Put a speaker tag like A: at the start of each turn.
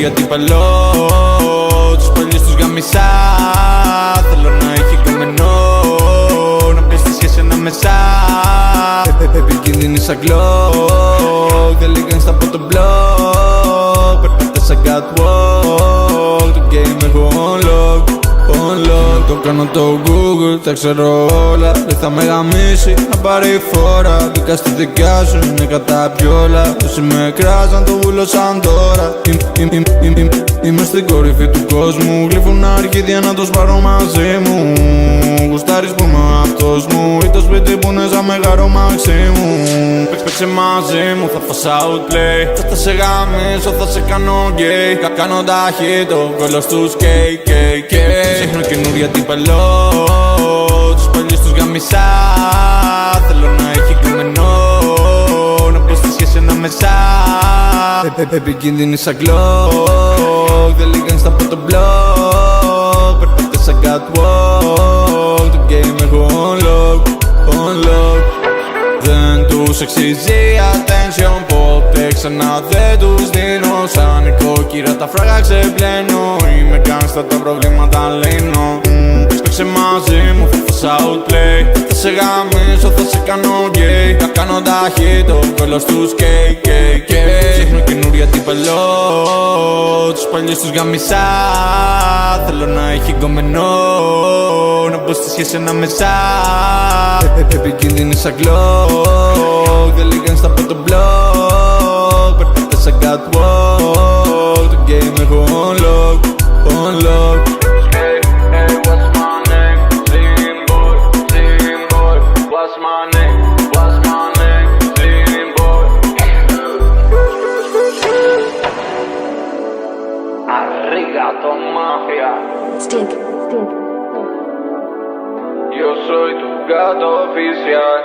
A: αντίπαλο. Τους παλιούς τους γαμισά. Θέλω να έχει κομμένο, να μπεις στη σχέση ανάμεσα. Επικίνδυνη σαν Glock, δεν λίγαν στα από το blog. Περπατάς σαν catwalk, το game έχω unlock. Το κάνω το Google, τα ξέρω όλα. Δεν θα με γαμίσει να πάρει φόρα. Μπήκα στη δικιά σου, είναι κατά πιόλα. Όσοι με κράζαν το βούλωσαν τώρα. Είμαι στην κορυφή του κόσμου. Γλύφουν αρχίδια να το σπάρω μαζί μου. Γουστάρεις που είμαι ο αυτός μου, ή το σπίτι που είναι σαν μεγαρό μάξι μου. Παίξε μαζί μου, θα φας outplay. Θα σε γαμίσω, θα σε κάνω gay. Κάνω ταχύ το κόλλο στους KKK. Ψάχνω καινούρια αντίπαλο, τους παλιούς τους γαμισά. Θέλω να έχει κομμένο, να μπω στη σχέση ανάμεσα. Επικίνδυνη σαν Glock, δεν λίγαν στα από το blog. Περπατάς σαν catwalk, το game έχω unlock. Δεν τους αξίζει attention, ποτέ ξανά δεν τους δίνω. Σαν νοικοκύρα τα φράγα ξεπλένω. Είμαι gangsta, τα προβλήματα λύνω. Παίξε μαζί μου, θα φας outplay. Θα σε γαμίσω, θα σε κάνω gay. Θα κάνω ταχύ το κόλλο στους KKK. Ψάχνω καινούρια αντίπαλο, τους παλιούς τους γαμισά. Θέλω να έχει κομμένο, να μπω στη σχέση ανάμεσα. Επικίνδυνη σαν Glock, δεν λίγαν στα από το blog. Περπατάς σαν catwalk, το game έχω unlock.
B: What's my name? Slim boy, what's my name? Slim boy. Arigato mafia.
C: Stink.
B: Yo soy tu gato oficial.